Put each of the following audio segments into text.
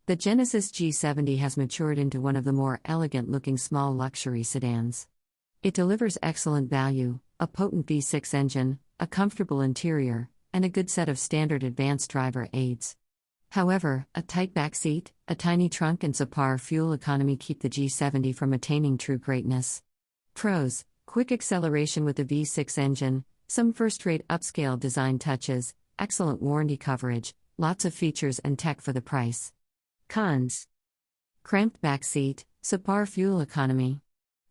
The Genesis G70 has matured into one of the more elegant-looking small luxury sedans. It delivers excellent value, a potent V6 engine, a comfortable interior, and a good set of standard advanced driver aids. However, a tight back seat, a tiny trunk and subpar fuel economy keep the G70 from attaining true greatness. Pros: quick acceleration with the V6 engine, some first-rate upscale design touches, excellent warranty coverage, lots of features and tech for the price. Cons: cramped back seat, subpar fuel economy.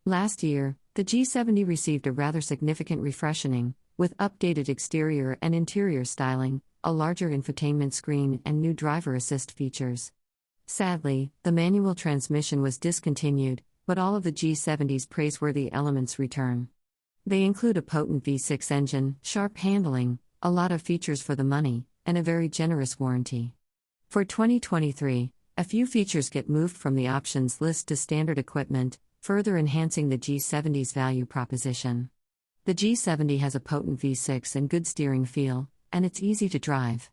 Last year, the G70 received a rather significant refreshing, with updated exterior and interior styling, a larger infotainment screen and new driver assist features. Sadly, the manual transmission was discontinued, but all of the G70's praiseworthy elements return. They include a potent V6 engine, sharp handling, a lot of features for the money, and a very generous warranty. For 2023, a few features get moved from the options list to standard equipment, further enhancing the G70's value proposition. The G70 has a potent V6 and good steering feel, and it's easy to drive.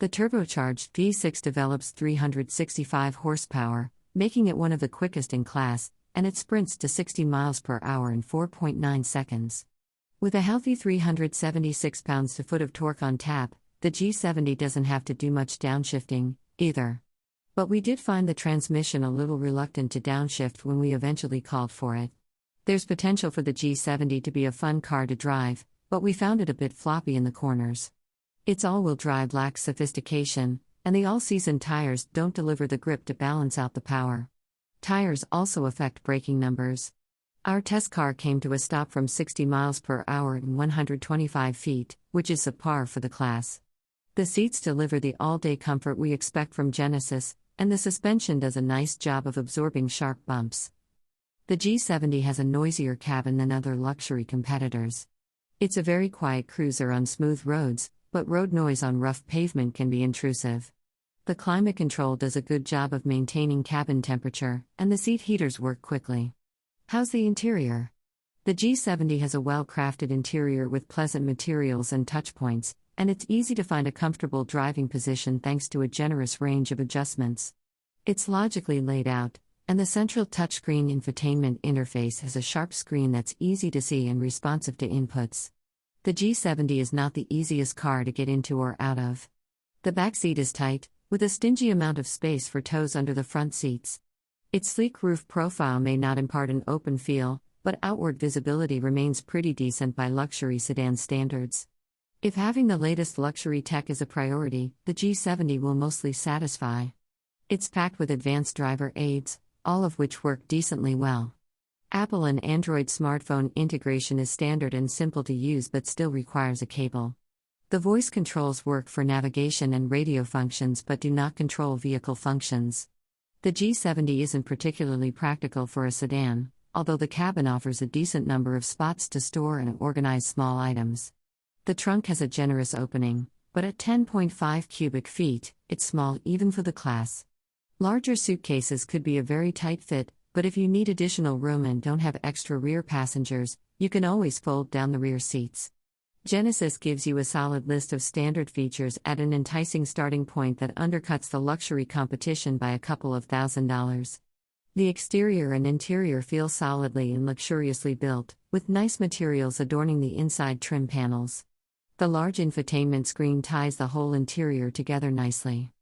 The turbocharged V6 develops 365 horsepower, making it one of the quickest in class, and it sprints to 60 miles per hour in 4.9 seconds. With a healthy 376 pounds-to-foot of torque on tap, the G70 doesn't have to do much downshifting, either. But we did find the transmission a little reluctant to downshift when we eventually called for it. There's potential for the G70 to be a fun car to drive, but we found it a bit floppy in the corners. Its all-wheel drive lacks sophistication, and the all-season tires don't deliver the grip to balance out the power. Tires also affect braking numbers. Our test car came to a stop from 60 miles per hour in 125 feet, which is subpar for the class. The seats deliver the all-day comfort we expect from Genesis, and the suspension does a nice job of absorbing sharp bumps. The G70 has a noisier cabin than other luxury competitors. It's a very quiet cruiser on smooth roads, but road noise on rough pavement can be intrusive. The climate control does a good job of maintaining cabin temperature, and the seat heaters work quickly. How's the interior? The G70 has a well-crafted interior with pleasant materials and touchpoints, and it's easy to find a comfortable driving position thanks to a generous range of adjustments. It's logically laid out, and the central touchscreen infotainment interface has a sharp screen that's easy to see and responsive to inputs. The G70 is not the easiest car to get into or out of. The back seat is tight, with a stingy amount of space for toes under the front seats. Its sleek roof profile may not impart an open feel, but outward visibility remains pretty decent by luxury sedan standards. If having the latest luxury tech is a priority, the G70 will mostly satisfy. It's packed with advanced driver aids, all of which work decently well. Apple and Android smartphone integration is standard and simple to use but still requires a cable. The voice controls work for navigation and radio functions but do not control vehicle functions. The G70 isn't particularly practical for a sedan, although the cabin offers a decent number of spots to store and organize small items. The trunk has a generous opening, but at 10.5 cubic feet, it's small even for the class. Larger suitcases could be a very tight fit, but if you need additional room and don't have extra rear passengers, you can always fold down the rear seats. Genesis gives you a solid list of standard features at an enticing starting point that undercuts the luxury competition by a couple of $1,000s. The exterior and interior feel solidly and luxuriously built, with nice materials adorning the inside trim panels. The large infotainment screen ties the whole interior together nicely.